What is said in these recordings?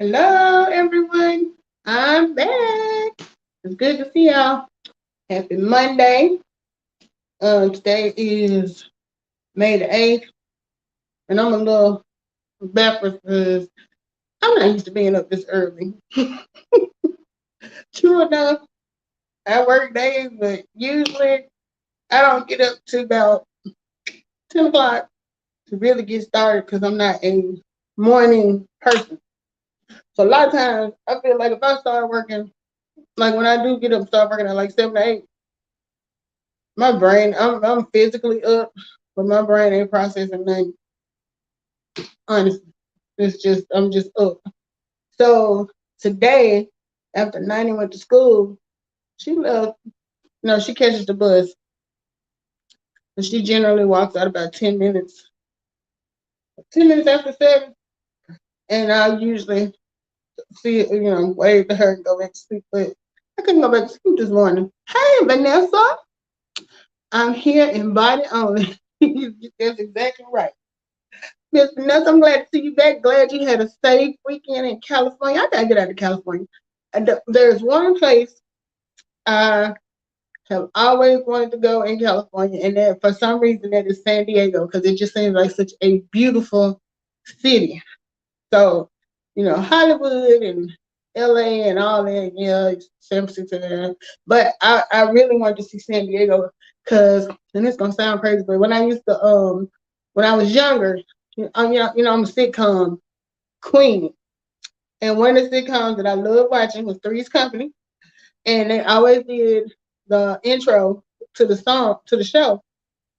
Hello, everyone. I'm back. It's good to see y'all. Happy Monday. Today is May the 8th, and I'm a little backwards because I'm not used to being up this early. True enough, I work days, but usually I don't get up to about 10 o'clock to really get started because I'm not a morning person. So a lot of times I feel like if I start working, like when I do get up and start working at like 7 to 8, my brain, I'm physically up, but my brain ain't processing nothing. Honestly, it's just I'm just up. So today, after 90 went to school, she left. No, she catches the bus, and she generally walks out about 10 minutes. 10 minutes after 7, and I usually see it, wave to her and go back to sleep. But I couldn't go back to sleep this morning. Hey, Vanessa, I'm here in body only. That's exactly right. Miss Vanessa, I'm glad to see you back. Glad you had a safe weekend in California. I gotta get out of California. There's one place I have always wanted to go in California, and that for some reason that is San Diego because it just seems like such a beautiful city. So, Hollywood and LA and all that, yeah, San Francisco. But I really wanted to see San Diego because, and it's gonna sound crazy, but when I was younger, I'm a sitcom queen. And one of the sitcoms that I loved watching was Three's Company. And they always did the intro to the song to the show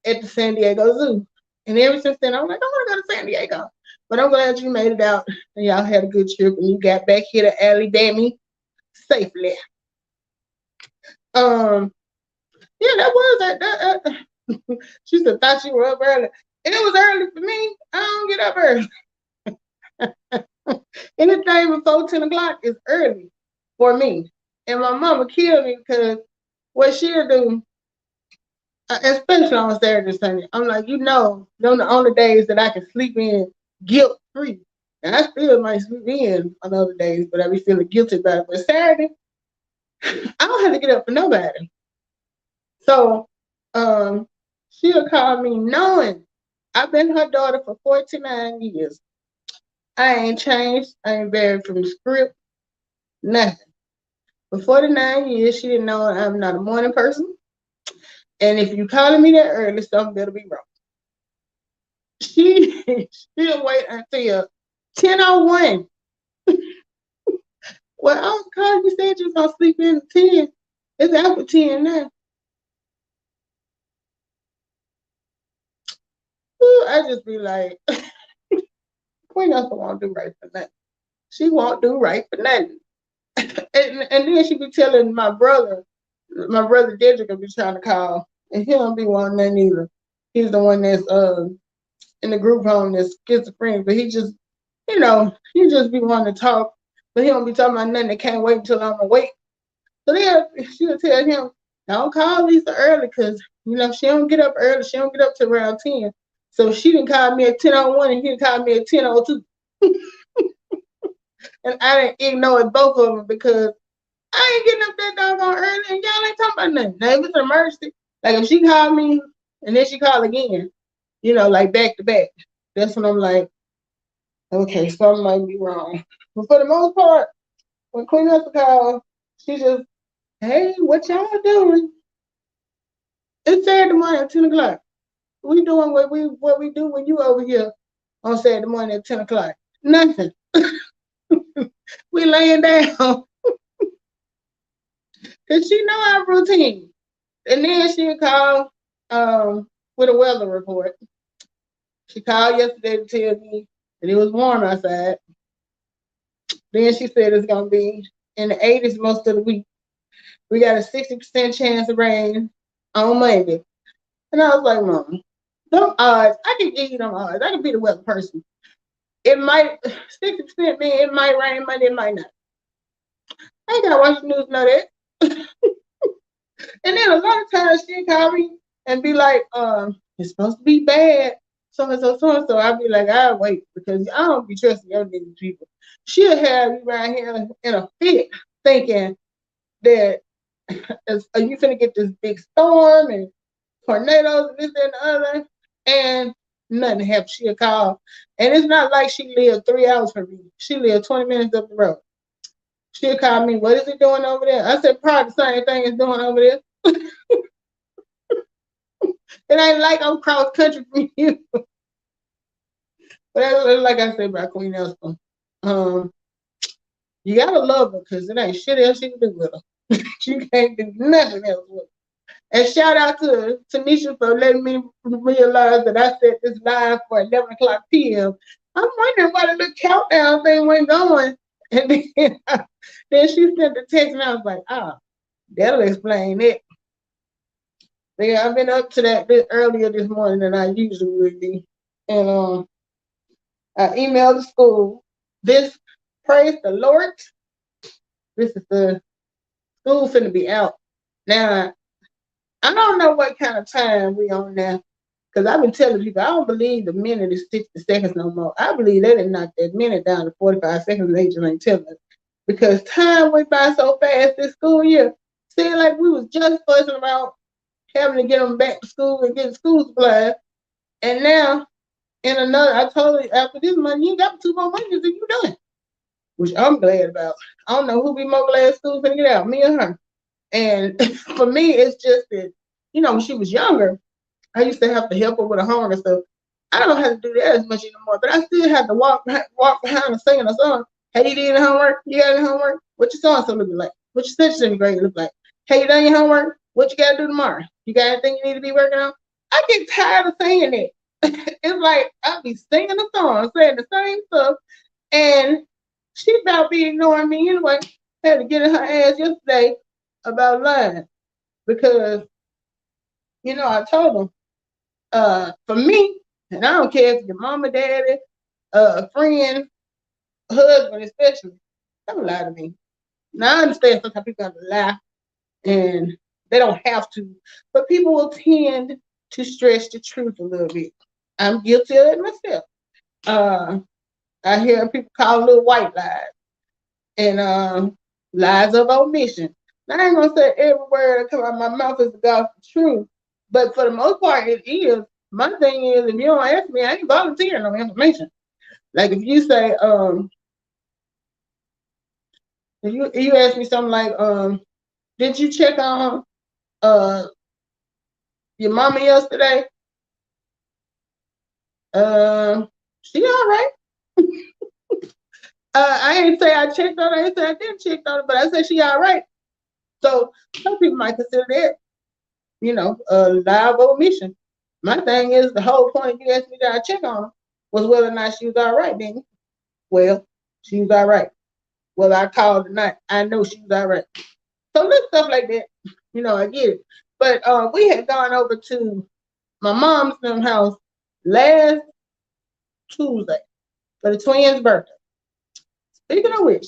at the San Diego Zoo. And ever since then, I'm like, I want to go to San Diego. But I'm glad you made it out and y'all had a good trip and you got back here to Alabama safely. Um, yeah, that was she said, thought you were up early. And it was early for me. I don't get up early. Anything before 10 o'clock is early for me. And my mama killed me because what she'll do, especially on Saturday and Sunday, I'm like, them the only days that I can sleep in guilt free. And I still might sleep in on other days, but I be feeling guilty about it. But Saturday, I don't have to get up for nobody. So she'll call me knowing I've been her daughter for 49 years. I ain't changed. I ain't varied from the script, nothing. For 49 years, she didn't know I'm not a morning person. And if you calling me that early, something better be wrong. She she'll wait until 10:01. Well, I was calling you said you was gonna sleep in at 10. It's after 10 now. Ooh, I just be like, Queen also won't do right for nothing. She won't do right for nothing. And then she be telling my brother Dedrick will be trying to call, and he don't be wanting nothing either. He's the one that's in the group home that's schizophrenic, but he just be wanting to talk, but he don't be talking about nothing that can't wait until I'm awake. So then she'll tell him, don't call Lisa early because, she don't get up early. She don't get up till around 10. So she didn't call me at 10:01 and he didn't call me at 10:02. And I didn't ignore both of them because I ain't getting up that doggone early and y'all ain't talking about nothing. Now, if it's an emergency, like if she called me and then she called again, like back to back, that's when I'm like, okay, something might be wrong. But for the most part, when Queen Esther called, she just, hey, what y'all doing? It's Saturday morning at 10 o'clock. We doing what we do when you over here on Saturday morning at 10 o'clock. Nothing. We laying down. Cause she know our routine. And then she'll call with a weather report. She called yesterday to tell me that it was warm outside. Then she said it's gonna be in the 80s most of the week. We got a 60% chance of rain on Monday. And I was like, Mom, them odds, I can give you them odds. I can be the weather person. It might 60% mean it might rain Monday, it might not. I ain't gotta watch the news to know that. And then a lot of times she call me and be like, it's supposed to be bad. so and so, so and so. I'll be like, I'll wait because I don't be trusting your nigga people. She'll have you around here in a fit thinking that you finna get this big storm and tornadoes and this and the other, and nothing happens. She'll call. And it's not like she lived 3 hours from me. She lived 20 minutes up the road. She'll call me, what is it doing over there? I said, probably the same thing it's doing over there. It ain't like I'm cross country from you. But like I said about Queen Elsa, um, you gotta love her because it ain't shit else you can do with her. You can't do nothing else with her. And shout out to Tanisha for letting me realize that I set this live for 11 o'clock p.m. I'm wondering why the little countdown thing went going. And then she sent the text and I was like, that'll explain it. But yeah, I've been up to that bit earlier this morning than I usually would be. And I emailed the school. This, praise the Lord, this is the school finna be out. Now, I don't know what kind of time we on now. Because I've been telling people, I don't believe the minute is 60 seconds no more. I believe they didn't knock that minute down to 45 seconds and they just ain't telling us. Because time went by so fast this school year. Seemed like we was just fussing about having to get them back to school and get school supplies. And now, in another, I told you, after this month, you got 2 more months and you done. Which I'm glad about. I don't know who be more glad school's gonna get out, me or her. And for me, it's just that, when she was younger, I used to have to help her with her homework and stuff. I don't have to do that as much anymore, but I still have to walk behind and singing a song. Hey, you did your homework? You got your homework? What your so-and-so looking like? What your such and grade look like? Hey, you done your homework? What you got to do tomorrow? You got anything you need to be working on? I get tired of saying it. It's like I be singing a song, saying the same stuff, and she about be ignoring me anyway. I had to get in her ass yesterday about lying because, I told them, for me, and I don't care if your mama, daddy, friend, husband, especially, don't lie to me. Now I understand sometimes people have to lie and they don't have to, but people will tend to stretch the truth a little bit. I'm guilty of it myself. I hear people call little white lies and lies of omission. Now, I ain't gonna say every word that come out of my mouth is the gospel truth, but for the most part, it is. My thing is, if you don't ask me, I ain't volunteering no information. Like if you say, if you ask me something like, did you check on uh your mama yesterday? She all right. I ain't say I checked on her. I ain't say I didn't check on her, but I said she all right. So some people might consider that, live omission. My thing is the whole point you asked me that I check on her was whether or not she was all right, didn't you? Well, she was all right. Well, I called tonight. I know she was all right. So little stuff like that, I get it. But we had gone over to my mom's house last Tuesday for the twins' birthday. Speaking of which,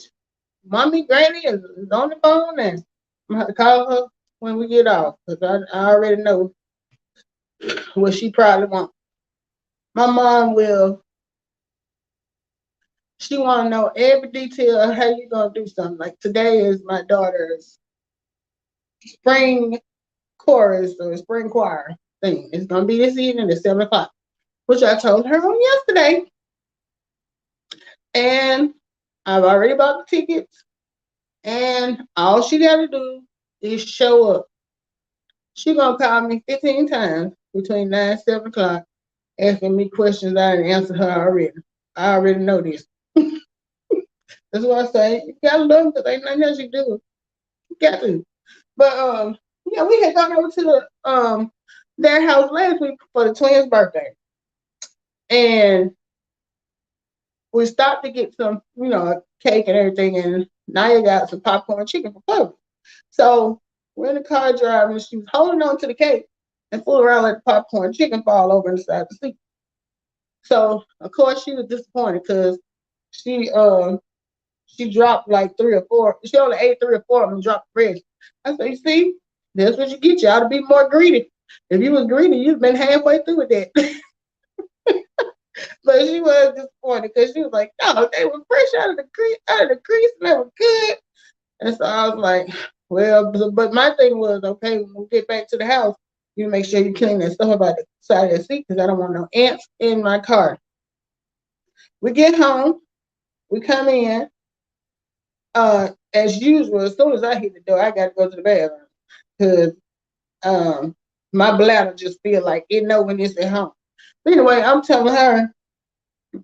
mommy granny is on the phone and I'm gonna have to call her when we get off because I already know what she probably wants. My mom she want to know every detail of how you gonna do something. Like today is my daughter's spring chorus or spring choir thing. It's gonna be this evening at 7 o'clock, which I told her on yesterday. And I've already bought the tickets. And all she gotta do is show up. She gonna call me 15 times between 9 and 7 o'clock, asking me questions I didn't answer her already. I already know this. That's why I say you gotta love them because ain't nothing else you do. You got to. But yeah, we had gone over to their house last week for the twins' birthday. And we stopped to get some, cake and everything, and Naya got some popcorn and chicken for Chloe. So we're in the car driving, and she was holding on to the cake and fooling around let the popcorn and chicken fall over inside the seat. So of course she was disappointed because she dropped like 3 or 4. She only ate 3 or 4 of them and dropped the rest. I said, you see, that's what you get. You ought to be more greedy. If you was greedy, you'd been halfway through with that. But she was disappointed because she was like, no, they were fresh out of the grease, and they were good. And so I was like, well, but my thing was, okay, when we get back to the house, you make sure you clean that stuff about the side of the seat because I don't want no ants in my car. We get home, we come in, as usual. As soon as I hit the door, I got to go to the bathroom because um, my bladder just feel like it know when it's at home. But anyway, I'm telling her,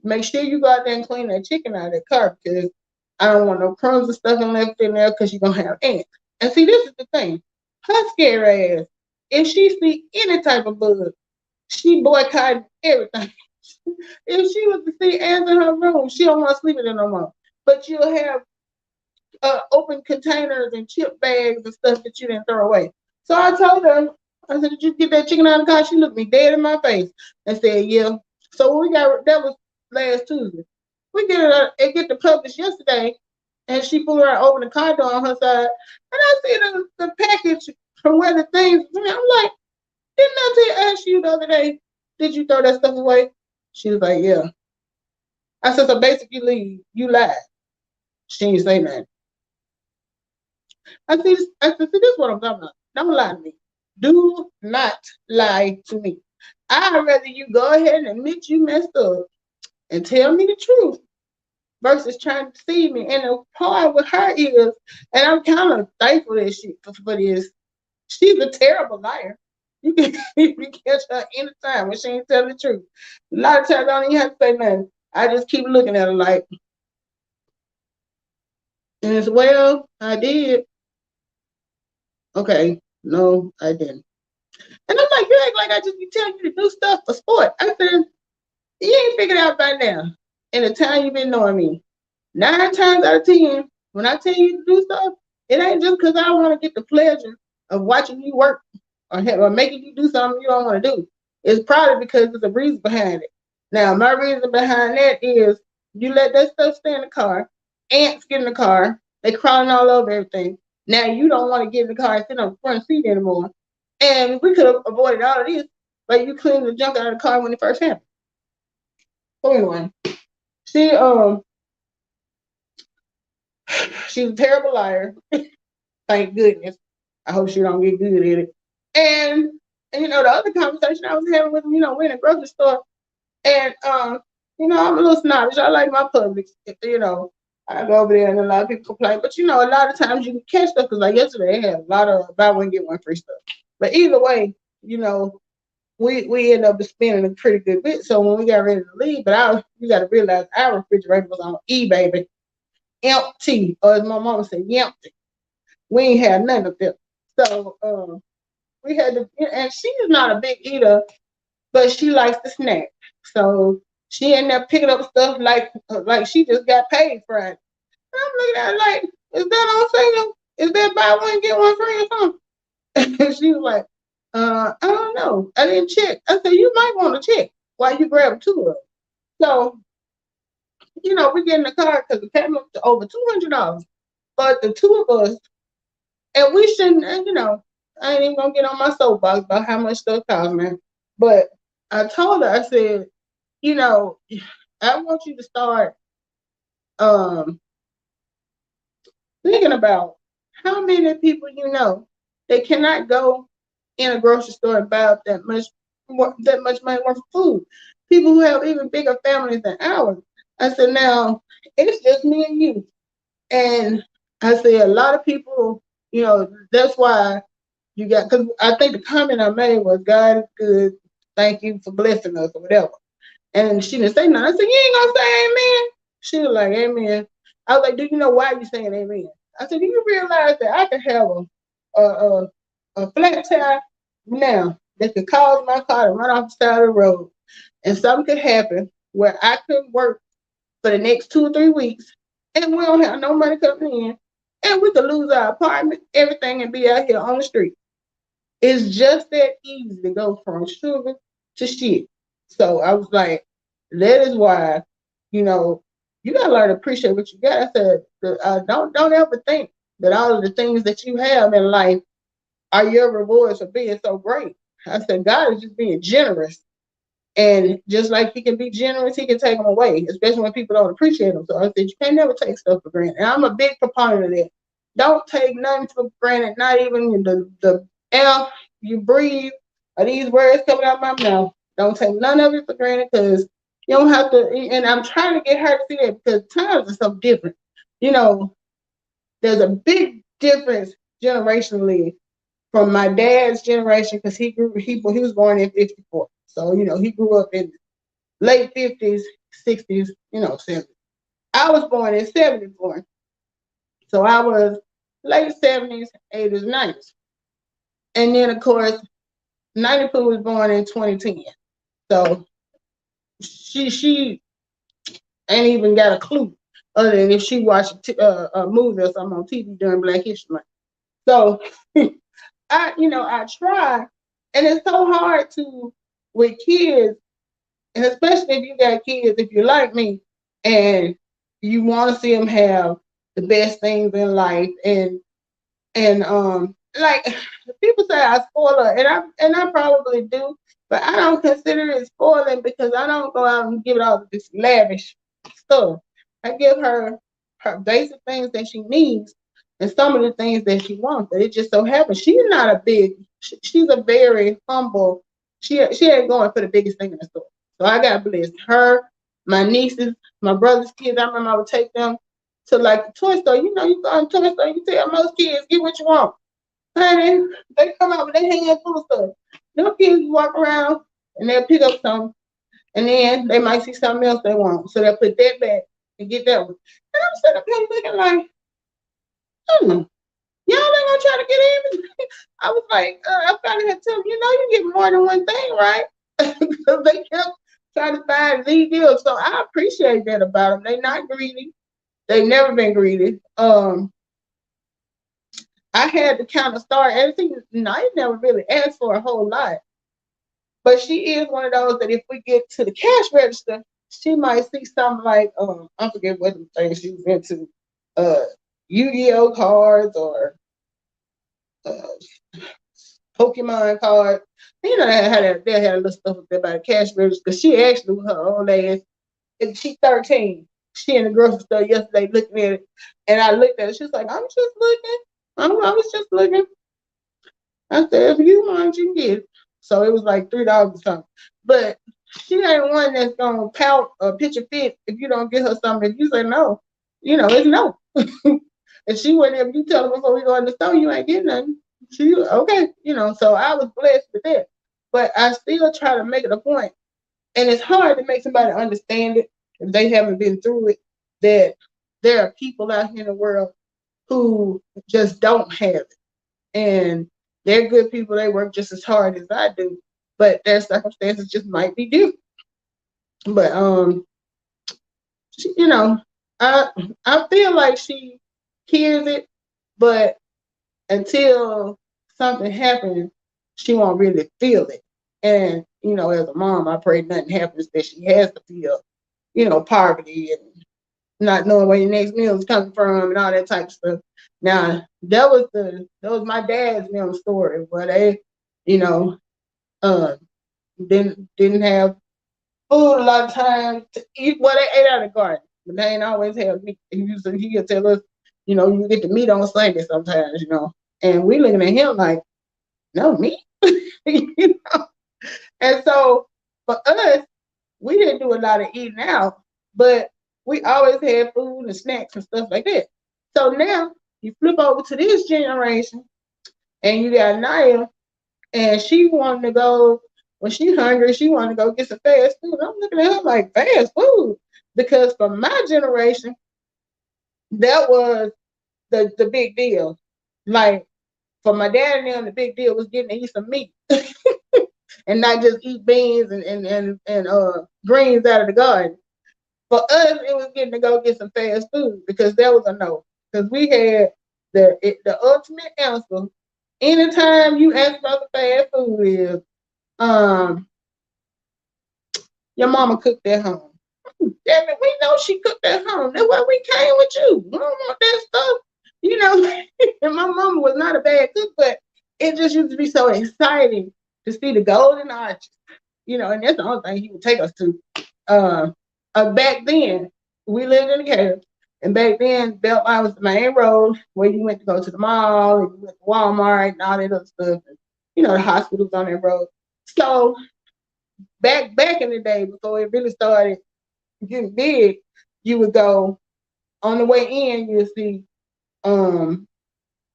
make sure you go out there and clean that chicken out of that car because I don't want no crumbs and stuff left in there because you're gonna have ants. And see, this is the thing. Her scary ass, if she see any type of bug, she boycotted everything. If she was to see ants in her room, she don't want to sleep in there no more. But you'll have open containers and chip bags and stuff that you didn't throw away. So I told her, I said, did you get that chicken out of the car? She looked me dead in my face and said, yeah. So we got that was last Tuesday. We get it get the publish yesterday, and she flew right over the car door on her side, and I see the package from where the things. I'm like, didn't I ask you the other day? Did you throw that stuff away? She was like, yeah. I said, so basically, you lied. She didn't say nothing. I said, see, this is what I'm talking about. Don't lie to me. Do not lie to me. I'd rather you go ahead and admit you messed up and tell me the truth versus trying to deceive me. And the part with her is, and I'm kind of thankful that for this, she's a terrible liar. You can, you can catch her anytime when she ain't telling the truth. A lot of times I don't even have to say nothing. I just keep looking at her like, and it's, well, I did. Okay, no, I didn't. And I'm like, you act like I just be telling you to do stuff for sport. I said, you ain't figured out by now. In the time you've been knowing me, 9 times out of 10, when I tell you to do stuff, it ain't just because I want to get the pleasure of watching you work or making you do something you don't want to do. It's probably because there's a reason behind it. Now, my reason behind that is you let that stuff stay in the car, ants get in the car, they crawling all over everything. Now you don't want to get in the car and sit on the front seat anymore. And we could have avoided all of this, but you cleaned the junk out of the car when it first happened. So anyway, she she's a terrible liar. Thank goodness. I hope she don't get good at it. And the other conversation I was having with him, we're in a grocery store, and I'm a little snobbish. I like my Publix. I go over there and a lot of people complain, but a lot of times you can catch stuff because like yesterday they had a lot of buy one get one free stuff. But either way, we ended up spending a pretty good bit. So when we got ready to leave, but you got to realize our refrigerator was on eBay, baby, empty, or as my mama said, empty. We ain't had none of them. So we had to, and she's not a big eater, but she likes to snack. So she ended up picking up stuff like she just got paid for it. And I'm looking at her like, is that on sale? Is that buy one get one free or something? And she was like, I don't know. I didn't check. I said, you might want to check while you grab two of them. So, we get in the car because it came up to over $200. But the two of us, and we shouldn't, I ain't even going to get on my soapbox about how much stuff costs, man. But I told her, I said, I want you to start thinking about how many people they cannot go in a grocery store and buy up that much money worth of food. People who have even bigger families than ours. I said, now it's just me and you. And I said, a lot of people, that's why you got, because I think the comment I made was, God is good. Thank you for blessing us or whatever. And she didn't say nothing. I said, you ain't gonna say amen? She was like, amen. I was like, do you know why you saying amen? I said, do you realize that I could have a flat tire now that could cause my car to run off the side of the road, and something could happen where I couldn't work for the next 2 or 3 weeks, and we don't have no money coming in, and we could lose our apartment, everything, and be out here on the street. It's just that easy to go from sugar to shit. So I was like, that is why, you gotta learn to appreciate what you got. I said, don't ever think that all of the things that you have in life are your rewards for being so great. I said, God is just being generous. And just like he can be generous, he can take them away, especially when people don't appreciate them. So I said, you can't never take stuff for granted. And I'm a big proponent of that. Don't take nothing for granted, not even the air you breathe or these words coming out of my mouth. Don't take none of it for granted because you don't have to. And I'm trying to get her to see that because times are so different. You know, there's a big difference generationally from my dad's generation because he was born in '54. So, he grew up in late '50s, '60s, 70s. I was born in '74. So I was late '70s, '80s, '90s. And then, of course, 92 was born in 2010. So she ain't even got a clue other than if she watched a movie or something on TV during Black History Month. So I try, and it's so hard to with kids, and especially if you got kids, if you're like me, and you want to see them have the best things in life, and like people say I spoil her, and I probably do, but I don't consider it spoiling because I don't go out and give it all this lavish stuff. I give her basic things that she needs and some of the things that she wants. But it just so happens she's not a big. She's a very humble. She ain't going for the biggest thing in the store. So I got blessed her, my nieces, my brother's kids. I remember I would take them to like the toy store. You go to the toy store, you tell most kids, get what you want. Honey, they come out with their hands full of stuff. Them kids walk around and they'll pick up some, and then they might see something else they want. So they'll put that back and get that one. And I'm sitting up here looking like, y'all ain't gonna try to get even. I was like, I finally had to tell them, you get more than one thing, right? Because they kept trying to find these deals. So I appreciate that about them. They're not greedy. They've never been greedy. I had to kind of start everything. I never really asked for a whole lot. But she is one of those that if we get to the cash register, she might see something like, I forget what the thing she was into, Yu-Gi-Oh cards or Pokemon cards. They had a little stuff up there about the cash register because she actually with her old ass. And she's 13. She in the grocery store yesterday looking at it, and I looked at it. She was like, "I'm just looking. I was just looking." I said, "If you want, you can get it." So it was like $3 or something. But she ain't one that's gonna pout or pitch a fit if you don't get her something. If you say no, it's no. And she went there, if you tell her before we go in the store, you ain't getting nothing. She okay, so I was blessed with that. But I still try to make it a point. And it's hard to make somebody understand it if they haven't been through it, that there are people out here in the world who just don't have it. And they're good people. They work just as hard as I do, but their circumstances just might be different. But I feel like she hears it, but until something happens, she won't really feel it. And as a mom, I pray nothing happens that she has to feel, poverty and not knowing where your next meal is coming from and all that type of stuff. Now that was my dad's story where they, uh, didn't have food a lot of times to eat. Well, they ate out of the garden, but they ain't always have meat. He could tell us, you get the meat on Sunday sometimes, and we looking at him like, no meat, And so for us, we didn't do a lot of eating out, but we always had food and snacks and stuff like that. So now you flip over to this generation, and you got Naya, and she wanted to go when she hungry. She wanted to go get some fast food. I'm looking at her like fast food because for my generation, that was the big deal. Like for my dad and them, the big deal was getting to eat some meat and not just eat beans and greens out of the garden. For us, it was getting to go get some fast food because that was a no. Because we had the ultimate answer. Anytime you ask about the fast food is, your mama cooked at home. Damn it, we know she cooked at home. That's why we came with you. We don't want that stuff. And my mama was not a bad cook, but it just used to be so exciting to see the golden arches, and that's the only thing he would take us to. Uh, Back then, we lived in the cave, and back then, Beltline was the main road where you went to go to the mall, and you went to Walmart, and all that other stuff. And, the hospitals on that road. So back in the day, before it really started getting big, you would go on the way in. You'll see um,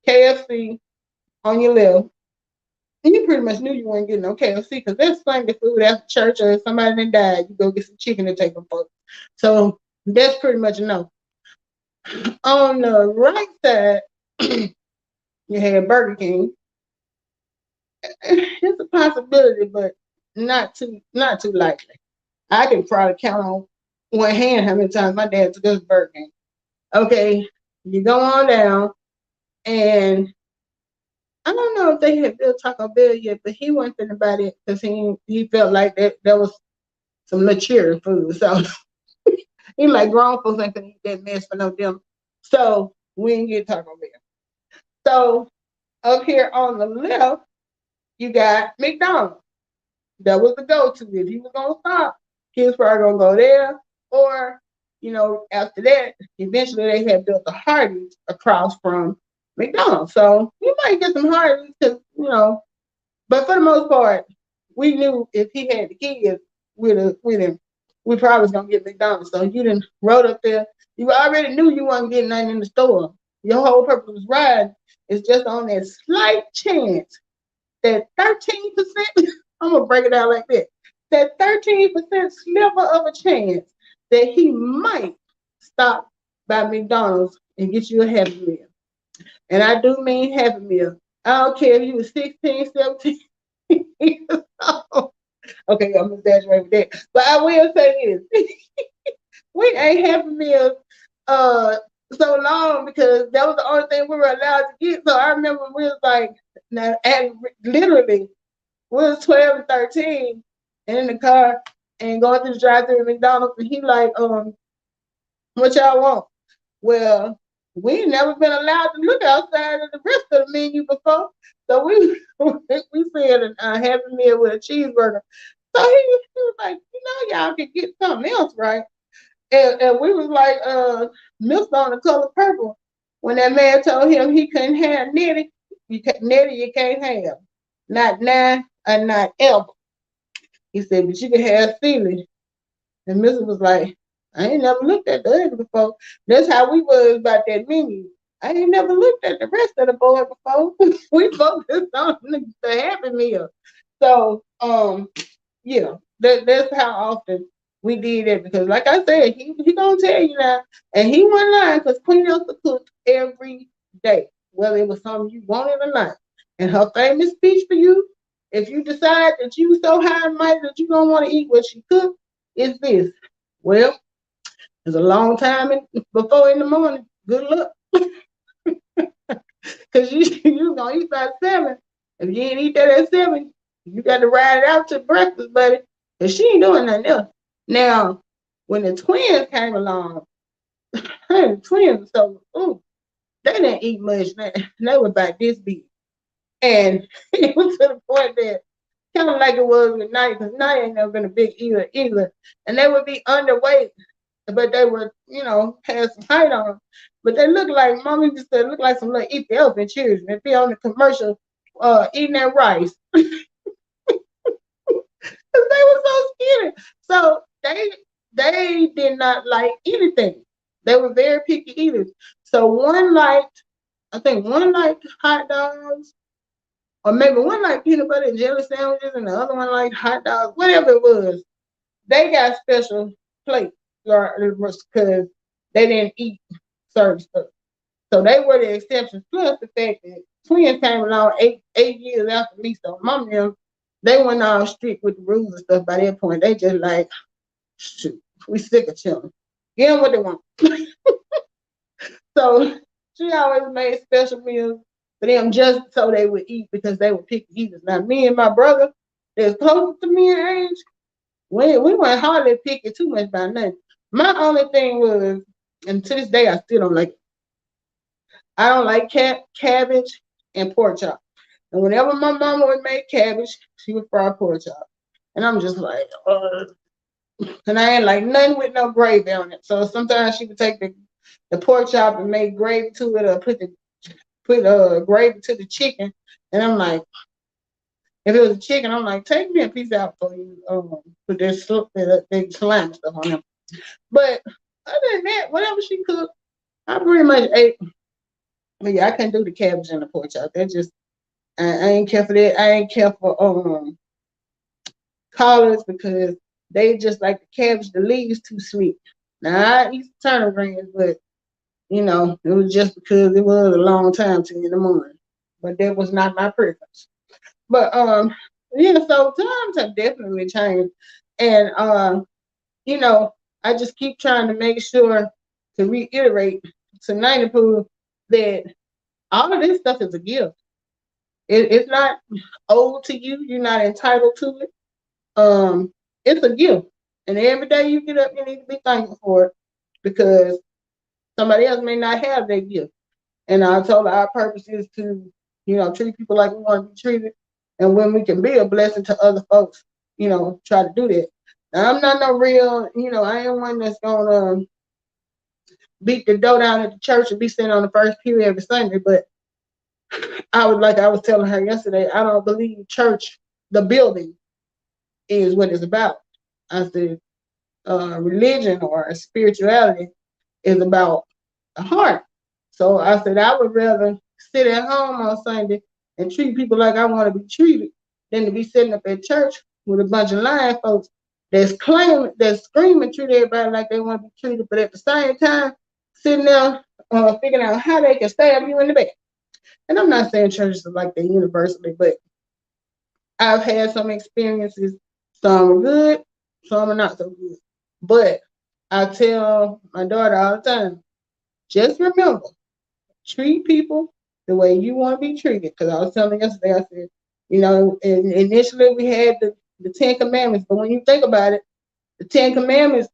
KFC on your left. And you pretty much knew you weren't getting no KFC because that's Sunday food after church or if somebody that died, you go get some chicken and take them folks. So that's pretty much a no. On the right side, you had Burger King. It's a possibility, but not too likely. I can probably count on one hand how many times my dad took us to Burger King. Okay, you go on down, and I don't know if they had built Taco Bell yet, but he wasn't thinking about it because he felt like that was some mature food. So he like grown folks ain't gonna eat that mess for no dinner. So we didn't get Taco Bell. So up here on the left, you got McDonald's. That was the go-to. If he was gonna stop, he was probably gonna go there. Or, after that, eventually they had built the Hardee's across from McDonald's. So you might get some Hardee's because, but for the most part, we knew if he had the kids with him, we probably was gonna get McDonald's. So you didn't rode up there. You already knew you wasn't getting nothing in the store. Your whole purpose was riding. It's just on that slight chance that 13%, I'm gonna break it down like that. That 13% sliver of a chance that he might stop by McDonald's and get you a Happy Meal. And I do mean Happy Meal. I don't care if you were 16, 17 years old. Okay, I'm exaggerating with that. But I will say this. We ain't Happy Meals so long because that was the only thing we were allowed to get. So I remember we was like, now, and literally, we was 12 and 13 and in the car and going through the drive-thru at McDonald's, and he like, what y'all want? Well, we ain't never been allowed to look outside of the rest of the menu before. So we we said a Happy Meal with a cheeseburger. So he was like, y'all can get something else, right? And we was like, milk on the color purple. When that man told him he couldn't have Nettie, Nettie you can't have. Not now and not ever. He said, but you can have Celie. And Mrs. was like, I ain't never looked at the other before. That's how we was about that menu. I ain't never looked at the rest of the board before. We focused on the Happy Meal. So, yeah, that's how often we did it because, like I said, he gonna tell you now, and he wasn't lying because Queen Elsa cooked every day, whether it was something you wanted or not. And her famous speech for you, if you decide that you so high and mighty that you don't want to eat what she cooked, is this. Well, it's a long time before in the morning. Good luck, because you gonna eat by 7. If you ain't eat that at 7, you got to ride it out to breakfast, buddy. And she ain't doing nothing else. Now, when the twins came along, the twins, so they didn't eat much. They were about this big. And it was to the point that kind of like it was with Night, because Night ain't never been a big eater either. And they would be underweight, but they would, have some height on them. But they look like, Mommy just said, look like some little Ethiopian children. They'd be on the commercial eating that rice. Because they were so skinny. So they did not like anything. They were very picky eaters. So I think one liked hot dogs, or maybe one liked peanut butter and jelly sandwiches, and the other one liked hot dogs, whatever it was. They got special plates because they didn't eat certain stuff. So they were the exceptions. Plus the fact that twins came along 8 years after me, so mom and them, they went all strict with the rules and stuff by that point. They just like, shoot, we sick of children. Get them what they want. So she always made special meals for them just so they would eat because they were picky eaters. Now, me and my brother, that's closer to me in age, we weren't hardly picky too much about nothing. My only thing was, and to this day, I still don't like it. I don't like cabbage and pork chop. And whenever my mama would make cabbage, she would fry pork chop. And I'm just like, and I ain't like nothing with no gravy on it. So sometimes she would take the pork chop and make gravy to it, or put gravy to the chicken. And I'm like, if it was a chicken, I'm like, take me a piece out for you, put this salami stuff on them. But other than that, whatever she cooked, I pretty much ate. But yeah, I can't do the cabbage and the pork chop. That just I ain't care for that. I ain't care for collards because they just like the cabbage, the leaves too sweet. Now I eat turnip greens, but it was just because it was a long time to in the morning. But that was not my preference. But yeah, so times have definitely changed. And you know, I just keep trying to make sure to reiterate to Ninety Pooh that all of this stuff is a gift. It's not owed to you. You're not entitled to it. It's a gift. And every day you get up, you need to be thankful for it because somebody else may not have that gift. And I told her our purpose is to, treat people like we want to be treated. And when we can be a blessing to other folks, try to do that. Now, I'm not no real, I ain't one that's going to beat the dough down at the church and be sitting on the first pew every Sunday. But I was telling her yesterday, I don't believe church, the building, is what it's about. I said, religion or spirituality is about the heart. So I said, I would rather sit at home on Sunday and treat people like I want to be treated than to be sitting up at church with a bunch of lying folks that's screaming, treat everybody like they want to be treated, but at the same time, sitting there figuring out how they can stab you in the back. And I'm not saying churches are like that universally, but I've had some experiences. Some are good, some are not so good. But I tell my daughter all the time, just remember, treat people the way you want to be treated. Because I was telling her yesterday, I said, initially we had the Ten Commandments, but when you think about it, the Ten Commandments,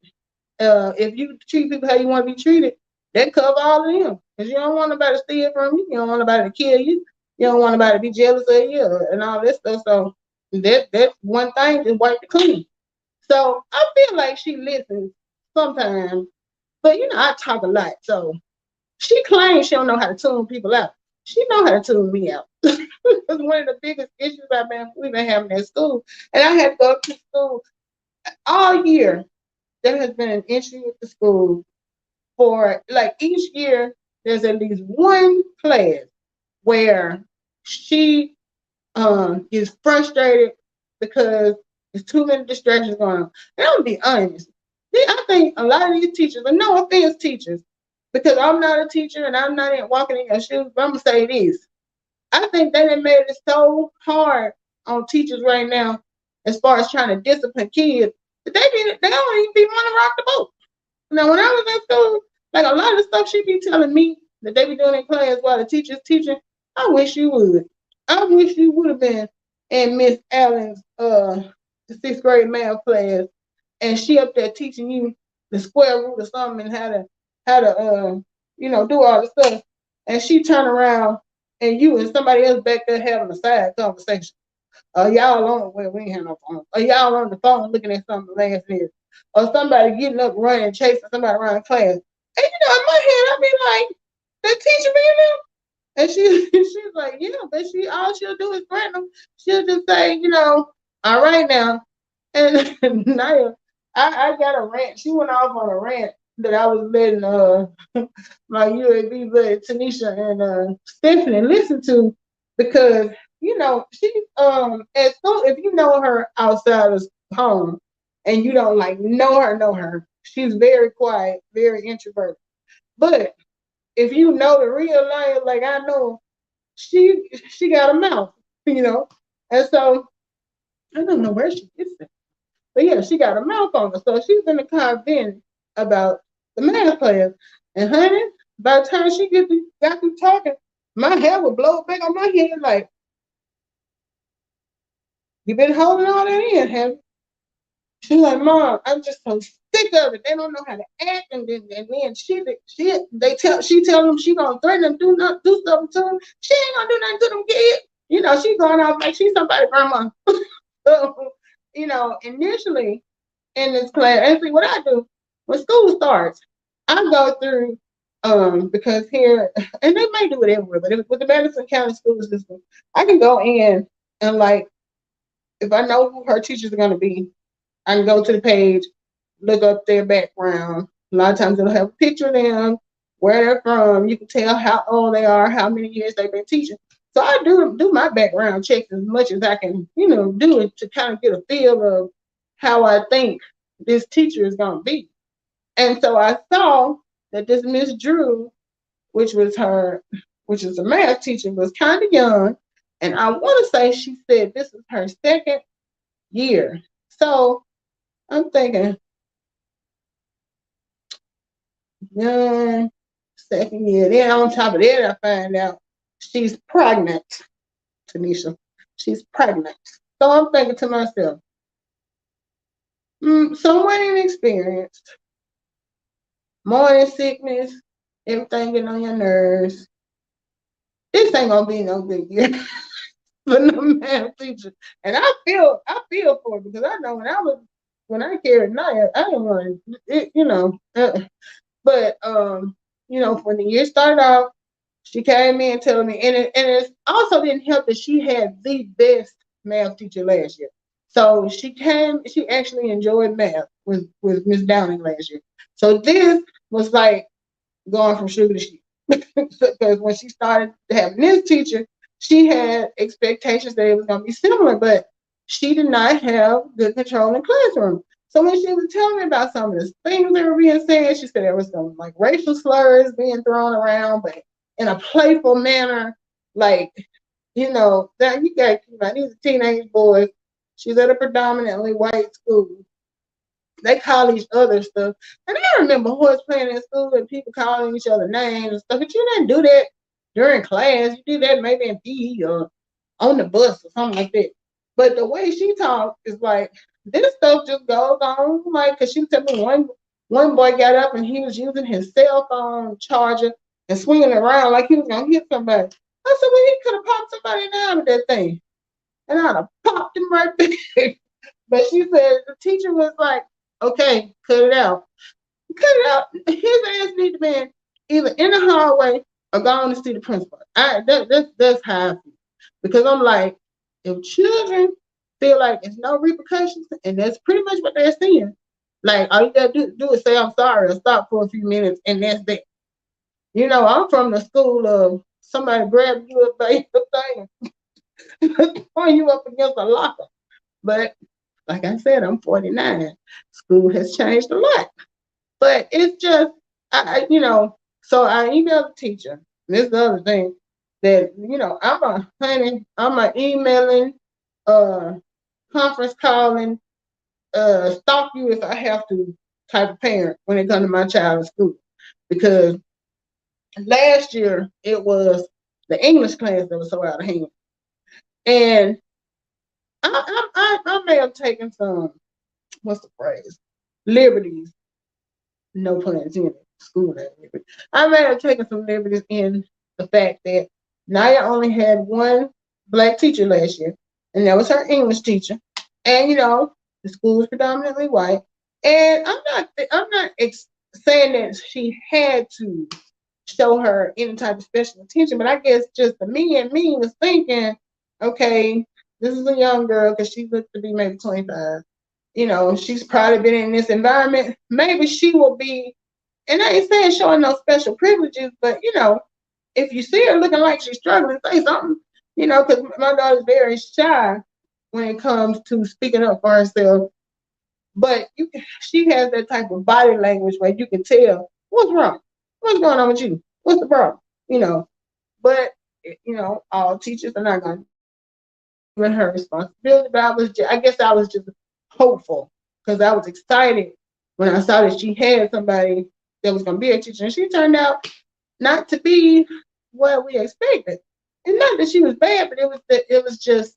if you treat people how you want to be treated, that cover all of them. Because you don't want nobody to steal from you, you don't want nobody to kill you, you don't want nobody to be jealous of you and all that stuff. So that's one thing, just wipe the clean. So I feel like she listens sometimes, but I talk a lot, so she claims she don't know how to tune people out. She know how to tune me out. It's one of the biggest issues we've been having at school, and I had to go to school all year. There has been an issue with the school for like each year. There's at least one class where she is frustrated because there's too many distractions going on. And I'm gonna be honest. I think a lot of these teachers, and no offense, teachers, because I'm not a teacher and I'm not walking in your shoes, but I'm gonna say this. I think they done made it so hard on teachers right now, as far as trying to discipline kids, that they don't even be want to rock the boat. Now, when I was in school, like a lot of the stuff she be telling me that they be doing in class while the teacher's teaching, I wish you would. I wish you would have been in Miss Allen's sixth grade math class, and she up there teaching you the square root of something and how to do all the stuff, and she turn around and you and somebody else back there having a side conversation. Y'all on well, we ain't have no phone. Y'all on the phone looking at something last minute. Or somebody getting up running, chasing somebody around class. And in my head, I be like, the teacher be there? And she's like, yeah, but all she'll do is threaten them. She'll just say, all right now. And Naya, I got a rant. She went off on a rant that I was letting my UAB buddy Tanisha and Stephanie listen to because she's at school. If you know her outside of home and you don't like know her, she's very quiet, very introverted. But if you know the real life, like I know, she got a mouth, and so I don't know where she gets it. But yeah, she got a mouth on her. So she's in the car venting about the math class. And honey, by the time she got through talking, my hair would blow back on my head like, you been holding all that in, have you? She's like, Mom, I'm just so sick of it. They don't know how to act, and then she tell them she gonna threaten them, do something to them. She ain't gonna do nothing to them kids. She going off like she's somebody's grandma. So initially in this class, and see what I do when school starts, I go through because here, and they may do it everywhere, but with the Madison County school system, I can go in and like if I know who her teachers are gonna be, I can go to the page, look up their background. A lot of times it'll have a picture of them, where they're from. You can tell how old they are, how many years they've been teaching. So I do my background checks as much as I can, do it to kind of get a feel of how I think this teacher is gonna be. And so I saw that this Miss Drew, which was her, which is a math teacher, was kind of young. And I want to say she said this is her second year. So I'm thinking, young, second year. Then on top of that, I find out she's pregnant, Tanisha. She's pregnant. So I'm thinking to myself, someone inexperienced, morning sickness, everything getting on your nerves. This ain't gonna be no good year for no math teacher. And I feel for it because I know when I carried Naya, I didn't want it, but when the year started off, she came in telling me, and it also didn't help that she had the best math teacher last year. So she actually enjoyed math with Miss Downing last year. So this was like going from sugar to sheep. Because when she started having this teacher, she had expectations that it was going to be similar, but she did not have good control in the classroom. So when she was telling me about some of the things that were being said, she said there was some like racial slurs being thrown around, but in a playful manner, like, that you got, these are teenage boys. She's at a predominantly white school. They call each other stuff. And I remember horse playing in school and people calling each other names and stuff, but you didn't do that during class. You did that maybe in PE or on the bus or something like that. But the way she talked is like, this stuff just goes on. Like, because she told me one boy got up and he was using his cell phone charger and swinging it around like he was going to hit somebody. I said, well, he could have popped somebody down with that thing. And I'd have popped him right there. But she said the teacher was like, okay, cut it out. Cut it out. His ass need to be either in the hallway or going to see the principal. That's how I feel. Because I'm like, if children feel like there's no repercussions, and that's pretty much what they're saying, like all you gotta do is say I'm sorry or stop for a few minutes, and that's that. I'm from the school of somebody grab you up by your thing and point you up against a locker. But like I said, I'm 49. School has changed a lot. But it's just, so I emailed the teacher. This is the other thing that, I'm a emailing, uh, conference calling, stalk you if I have to type of parent when it comes to my child in school. Because last year it was the English class that was so out of hand. And I may have taken some, what's the phrase? Liberties, no pun intended. School that liberty. I may have taken some liberties in the fact that Naya only had one black teacher last year, and that was her English teacher. And the school was predominantly white. And I'm not saying that she had to show her any type of special attention, but I guess just the me was thinking, okay, this is a young girl because she looked to be maybe 25. She's probably been in this environment. Maybe she will be, and I ain't saying showing no special privileges, but if you see her looking like she's struggling, say something. Because my daughter's very shy when it comes to speaking up for herself. But she has that type of body language where you can tell what's wrong, what's going on with you, what's the problem. But all teachers are not going to given her responsibility. But I guess I was just hopeful because I was excited when I saw that she had somebody that was going to be a teacher, and she turned out not to be what we expected. And not that she was bad, but it was just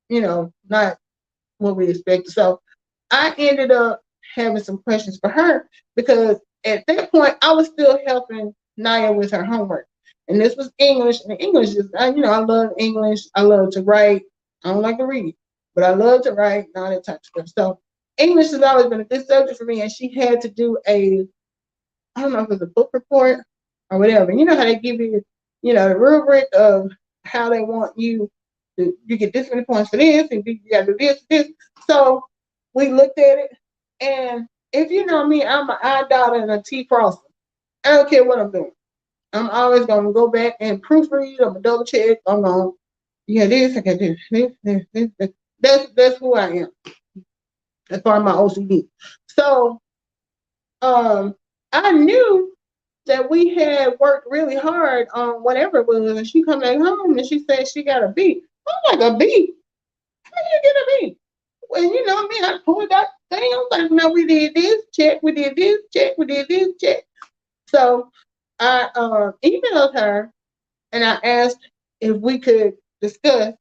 not what we expected. So I ended up having some questions for her because at that point I was still helping Naya with her homework. And this was English, and English is, I love English. I love to write. I don't like to read. but I love to write and all that type of stuff. So English has always been a good subject for me, and she had to do I don't know if it was a book report or whatever. You know how they give you, the rubric of how they want you to, you get this many points for this, and you got to do this. So we looked at it, and if you know me, I'm an I dot and a T crosser. I don't care what I'm doing. I'm always gonna go back and proofread. I'm gonna double check. I'm gonna, this, I got this. That's who I am. That's part of my OCD. So I knew that we had worked really hard on whatever it was, and she come back home and she said she got a B. I'm like, a B? How you get a B? Well, you know me, I pulled out thing. I was like, no, we did this, check, we did this, check, we did this, check. So I emailed her and I asked if we could discuss,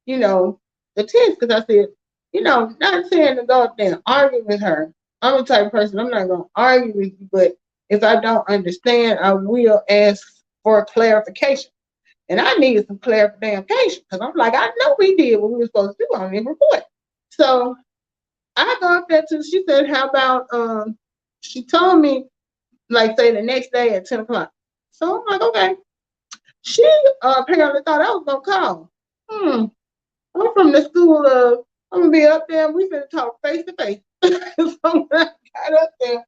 the test, because I said, not saying to go up there and argue with her. I'm the type of person, I'm not going to argue with you, but if I don't understand, I will ask for clarification. And I needed some clarification because I'm like, I know we did what we were supposed to do on the report. So I go up there too. She said, how about, she told me, like, say the next day at 10 o'clock. So I'm like, okay. She apparently thought I was going to call. I'm from the school of, I'm going to be up there and we finna talk face to face. So when I got up there,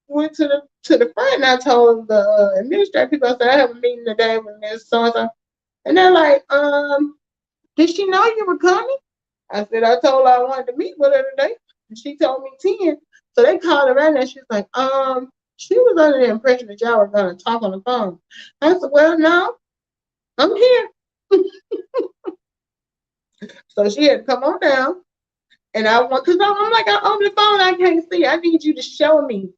went to the front and I told the administrative people, I said, I have a meeting today with Miss so-and-so. And they're like, did she know you were coming? I said, I told her I wanted to meet with her today. And she told me 10. So they called her in and she's like, she was under the impression that y'all were going to talk on the phone. I said, well, no, I'm here. So she had to come on down. And I want, because I'm like, I'm on the phone, I can't see. I need you to show me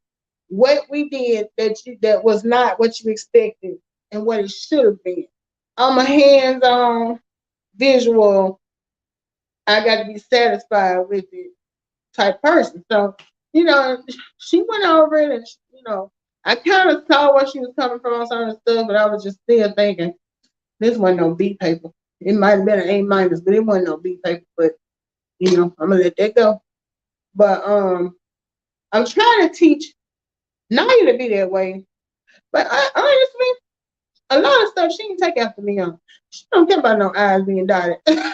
what we did that was not what you expected and what it should have been. I'm a hands-on visual, I got to be satisfied with it type person. So, she went over it and, I kind of saw where she was coming from on some of the stuff, but I was just still thinking, this wasn't no B paper. It might have been an A minus, but it wasn't no B paper. But, I'm going to let that go. But I'm trying to teach Naya to be that way. But I honestly, a lot of stuff she can take after me on. She don't care about no I's being dotted. No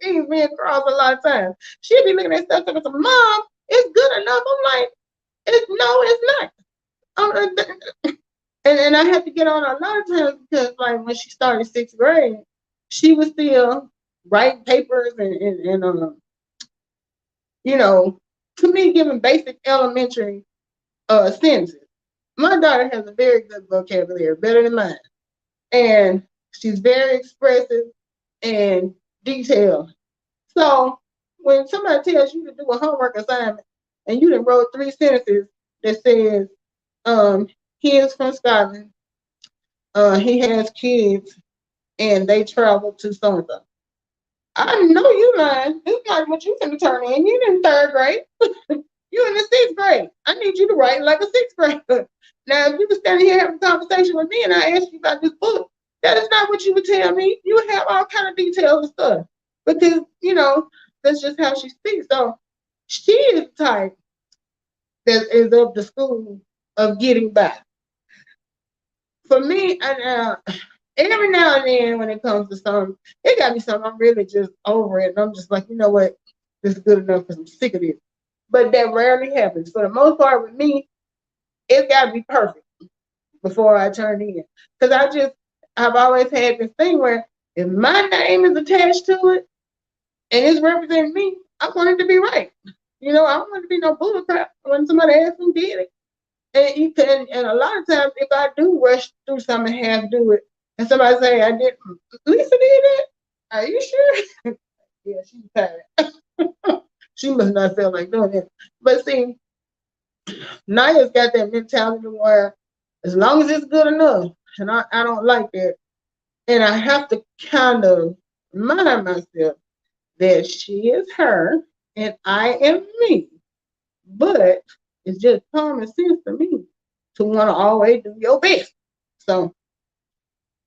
T's being crossed a lot of times. She'll be looking at stuff and say, Mom, it's good enough. I'm like, it's not. And I had to get on a lot of times because, like, when she started 6th grade, she was still writing papers and to me, giving basic elementary sentences. My daughter has a very good vocabulary, better than mine. And she's very expressive and detailed. So when somebody tells you to do a homework assignment and you done wrote 3 sentences that says, he is from Scotland, he has kids, and they travel to so-and-so. I know you lying. This is not what you finna turn in. You in 3rd grade. You in the 6th grade. I need you to write like a 6th grader. Now, if you were standing here having a conversation with me and I asked you about this book, that is not what you would tell me. You would have all kind of details and stuff. Because, that's just how she speaks. So she is the type that is of the school of getting by. For me, every now and then when it comes to something, it got to be something I'm really just over it. And I'm just like, you know what? This is good enough because I'm sick of this. But that rarely happens. For the most part with me, it's got to be perfect before I turn in. Because I've always had this thing where if my name is attached to it and it's representing me, I want it to be right. I don't want it to be no bull crap when somebody asks who did it. And a lot of times, if I do rush through something and half do it, and somebody say I did, Lisa did it. Are you sure? Yeah, she's tired. She must not feel like doing it. But see, Naya's got that mentality where as long as it's good enough, and I don't like that, and I have to kind of remind myself that she is her and I am me. But it's just common sense to me to want to always do your best. So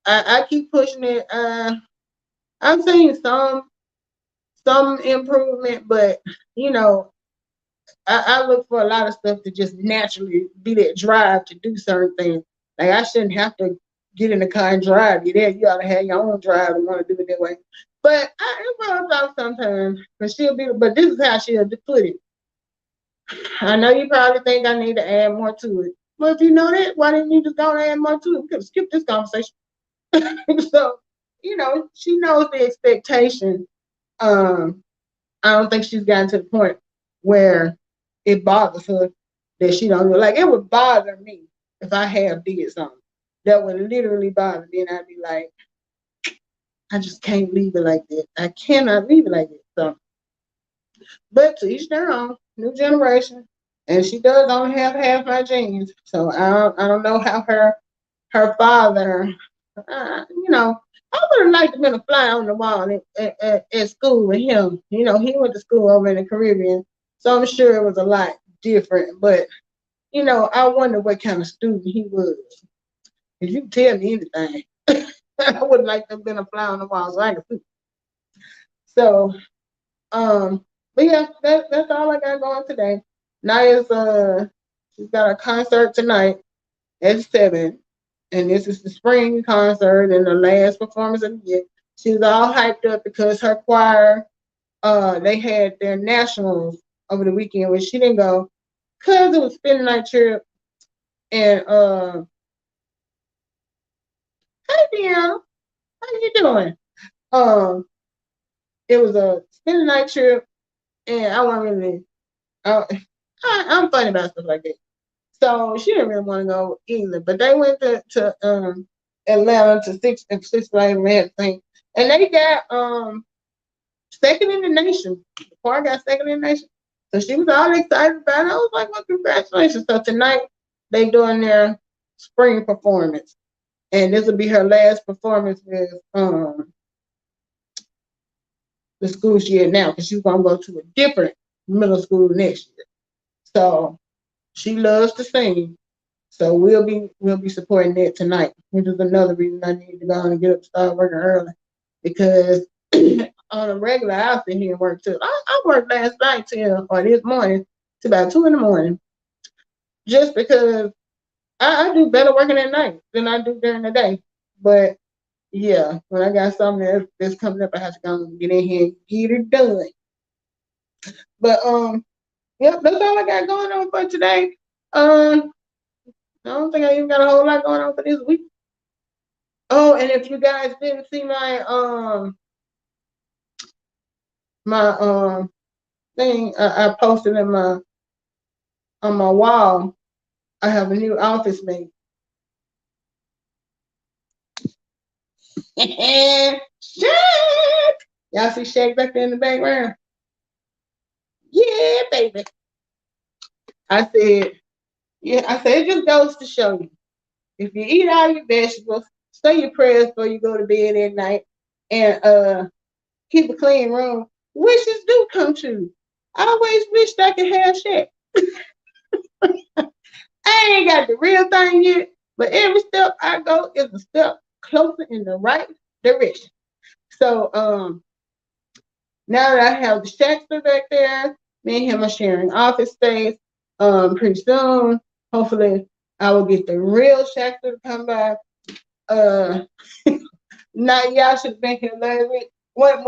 I keep pushing it. I've seen some some improvement, but you know, I look for a lot of stuff to just naturally be that drive to do certain things. Like I shouldn't have to get in the car and drive you there. You ought to have your own drive and want to do it that way. But it runs off sometimes. But she'll be. But this is how she'll put it. I know you probably think I need to add more to it. Well, if you know that, why didn't you just go and add more to it? We could have skipped this conversation. So, she knows the expectation. Um, I don't think she's gotten to the point where it bothers her that she don't know. Like it would bother me if I have did something. That would literally bother me, and I'd be like, I just can't leave it like that. I cannot leave it like that. So, but to each their own. New generation, and she does only have half my genes. So I don't know how her father, I would have liked to been a fly on the wall at school with him. He went to school over in the Caribbean, so I'm sure it was a lot different. But I wonder what kind of student he was. If you tell me anything, I would like to have been a fly on the wall so I could see. So, but yeah, that's all I got going today. Naya's she's got a concert tonight at 7, and this is the spring concert and the last performance of the year. She's all hyped up because her choir, they had their nationals over the weekend, which she didn't go because it was spending night trip. And hey Deanna, how you doing? Um, it was a spending night trip, and I wasn't really. I'm funny about stuff like that. So she didn't really want to go either. But they went to Atlanta to Six Flags and everything. And they got second in the nation. The choir got second in the nation. So she was all excited about it. I was like, well, congratulations. So tonight they doing their spring performance. And this will be her last performance with the school she at now, because she's gonna go to a different middle school next year. So she loves to sing. So we'll be supporting that tonight, which is another reason I need to go on and get up and start working early. Because on a regular, I'll sit here and work till I worked last night or this morning to about 2 in the morning, just because I do better working at night than I do during the day. But yeah, when I got something that's coming up, I have to go and get in here and get it done. But yep, that's all I got going on for today. I don't think I even got a whole lot going on for this week. Oh, and if you guys didn't see my thing I posted on my wall, I have a new office mate. Shaq! Y'all see Shaq back there in the background? Yeah, baby. I said, it just goes to show you. If you eat all your vegetables, say your prayers before you go to bed at night, and keep a clean room, wishes do come true. I always wished I could have Shaq. I ain't got the real thing yet, but every step I go is a step closer in the right direction. So now that I have the Shackster back there, me and him are sharing office space. Pretty soon, hopefully, I will get the real Shackster to come by. Now y'all should have been here last week. What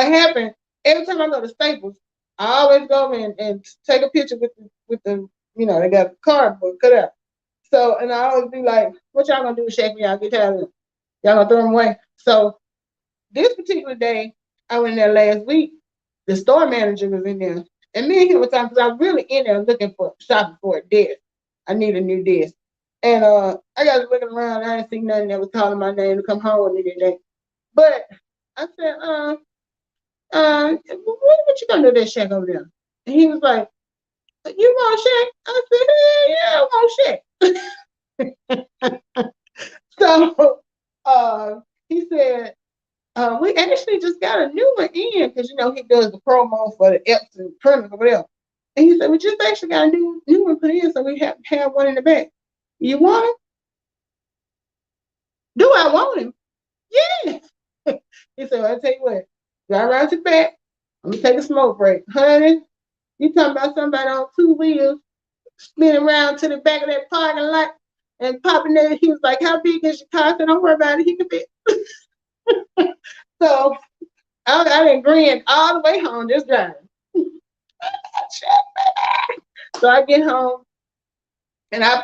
happened? Every time I go to Staples, I always go in and take a picture with the they got cardboard cut out. So, and I always be like, what y'all gonna do with Shaq when y'all get tired of it? Y'all gonna throw them away? So this particular day, I went in there last week. The store manager was in there, and me and him were talking because I was really in there shopping for a desk. I need a new desk, and I got looking around. I didn't see nothing that was calling my name to come home with me today. But I said, what you gonna do with that Shaq over there? And he was like, you want Shaq? I said, yeah, I want Shaq. So he said, we actually just got a new one in because he does the promo for the Epson printers or whatever. And he said, we just actually got a new one put in, so we have one in the back. You want him? Do I want him? Yes. He said, well, I'll tell you what, Drive around to the back. I'm gonna take a smoke break. Honey, you talking about somebody on two wheels spinning around to the back of that parking lot and popping there. He was like, how big is your car? I said, don't worry about it. He can fit. So I didn't grin all the way home just driving. So I get home and I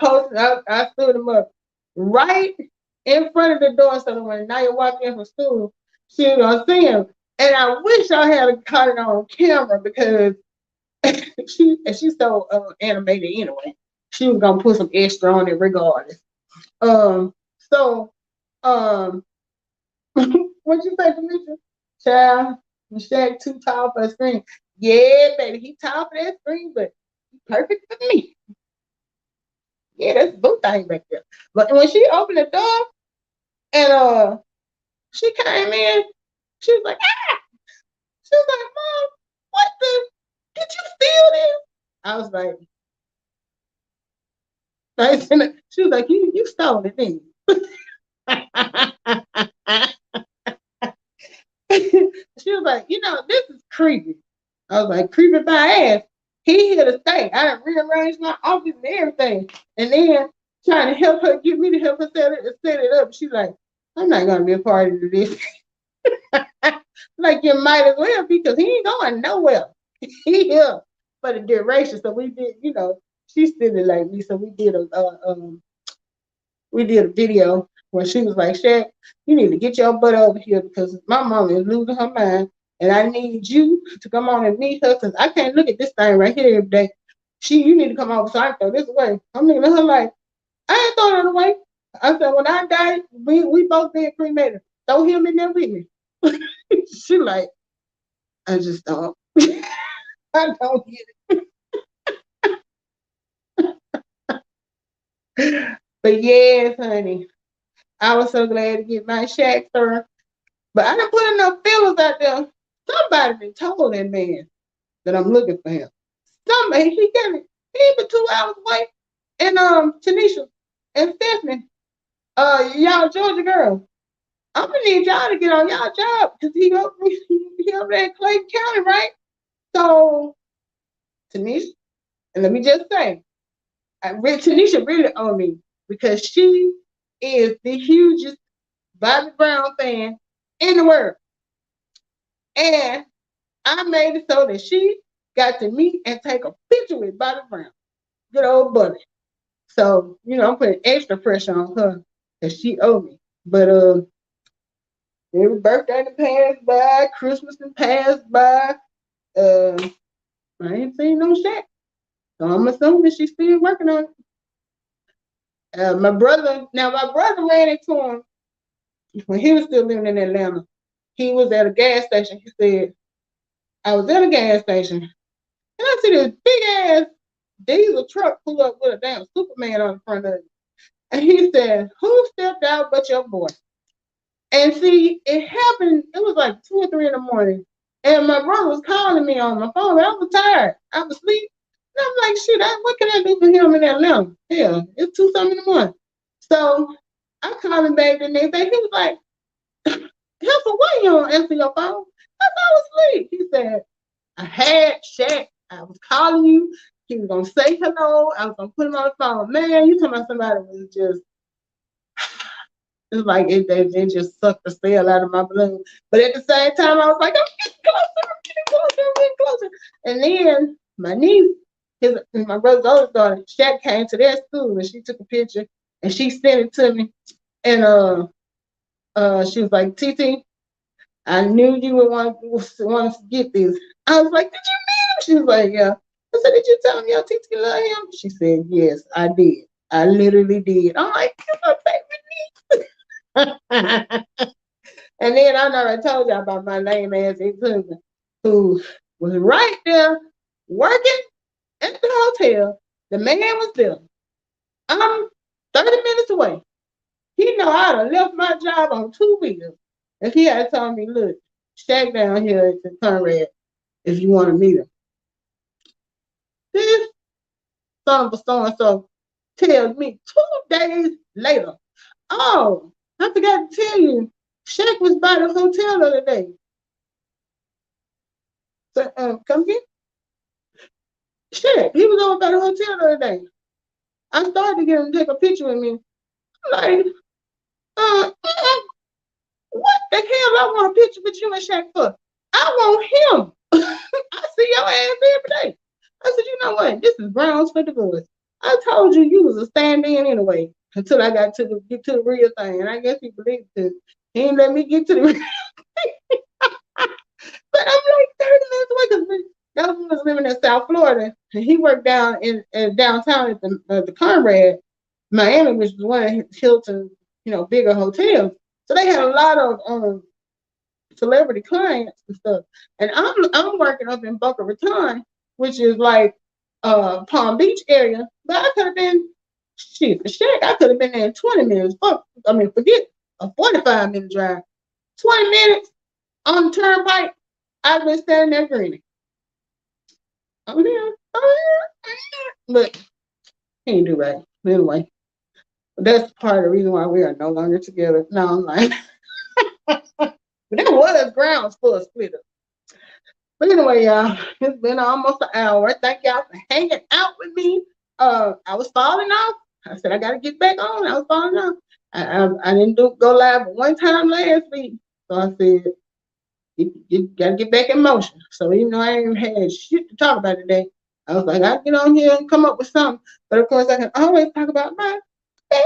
stood him up right in front of the door so that when Naya walked in from school, she was gonna see him. And I wish I had caught it on camera because she's so animated anyway. She was gonna put some extra on it regardless. So what you say, Demetri? Child, Shaq too tall for a screen. Yeah, baby, he tall for that screen, but he perfect for me. Yeah, that's a boo thing back there. But when she opened the door and she came in, she was like, ah! She was like, Mom, what the? Did you steal this? I was like, she was like, you stole it, didn't you? She was like, this is creepy. I was like, creepy by ass. He here to stay. I done rearranged my office and everything. And then trying to help her, get me to help her set it up. She's like, I'm not gonna be a part of this. Like you might as well because he ain't going nowhere. He here for the duration. So we did, she's still like me. So we did a video where she was like, Shaq, you need to get your butt over here because my mom is losing her mind. And I need you to come on and meet her because I can't look at this thing right here every day. You need to come over so I can throw this away. I'm looking at her like, I ain't throwing it away. I said, when I die, we both being cremated. Throw him in there with me. She like, I just don't. I don't get it. But yes, honey, I was so glad to get my Shaq sir. But I didn't put enough feelers out there. Somebody been told that man that I'm looking for him. Somebody, he got me. He been 2 hours away. And Tanisha and Stephanie, y'all Georgia girls, I'm gonna need y'all to get on y'all job because he over there in Clayton County, right? So Tanisha, and let me just say, Tanisha really owe me because she is the hugest Bobby Brown fan in the world. And I made it so that she got to meet and take a picture with Bobby Brown. Good old buddy. So, I'm putting extra pressure on her because she owed me. But every birthday that passed by, Christmas that passed by, I ain't seen no Shaq. So I'm assuming she's still working on it. My brother ran into him when he was still living in Atlanta. He was at a gas station. He said, I was at a gas station and I see this big ass diesel truck pull up with a damn Superman on the front of it. And he said, who stepped out but your boy? And see, it happened, it was like 2 or 3 in the morning. And my brother was calling me on my phone. I was tired. I was asleep. And I'm like, shit, what can I do for him in Atlanta? Hell, it's 2 something in the morning. So I called him back the next day. He was like, Helper, why you don't answer your phone? I was asleep. He said, I had Shaq. I was calling you. He was gonna say hello. I was gonna put him on the phone. Man, you talking about somebody was just it's like it just sucked the cell out of my balloon. But at the same time, I was like, I'm getting closer, I'm getting closer. And then my niece, my brother's oldest daughter, Shaq came to their school and she took a picture and she sent it to me. And she was like, TT, I knew you would want to get this. I was like, did you meet him? She was like, yeah. I said, did you tell him your TT love him? She said, yes, I did. I literally did. I'm like, you're my favorite niece. And then I know I told y'all about my lame ass ex-husband who was right there working at the hotel. The man was there. I'm 30 minutes away. He know I'd have left my job on 2 wheels if he had told me, look, Shaq down here at the Conrad if you want to meet him. This son of a so-and-so tells me 2 days later, oh, I forgot to tell you, Shaq was by the hotel the other day. So, come get shit. He was over by the hotel the other day. I started to get him to take a picture with me. I'm like, what the hell I want a picture with you and Shaq for? I want him. I see your ass every day. I said, you know what? This is grounds for divorce. I told you you was a stand-in anyway until I got to get to the real thing. And I guess he believed it. He didn't let me get to the real thing. But I'm like 30 minutes away because that was living in South Florida. And he worked down in downtown at the Conrad, Miami, which was one of Hilton's, bigger hotels. So they had a lot of celebrity clients and stuff. And I'm working up in Boca Raton, which is like Palm Beach area. But I could have been shit for Shaq. I could have been there in 20 minutes. Forget a 45-minute drive. 20 minutes on the turnpike. I've been standing there grinning. Oh yeah, oh yeah. But he ain't do right. Anyway, that's part of the reason why we are no longer together. No, I'm like, but there was grounds for a split up. But anyway, y'all, it's been almost an hour. Thank y'all for hanging out with me. I was falling off. I said I gotta get back on. I was falling off. I didn't go live one time last week, so I said you gotta get back in motion. So even though I ain't had shit to talk about today, I was like, I'll get on here and come up with something. But of course, I can always talk about my baby.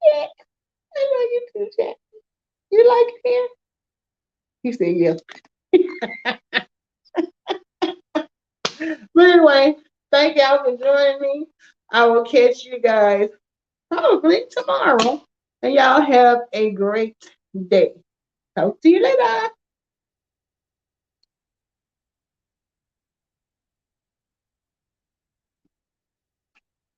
Yeah, I know you too, Jack. You like it here? He said yes. But anyway, thank y'all for joining me. I will catch you guys probably tomorrow. And y'all have a great day. Talk to you later.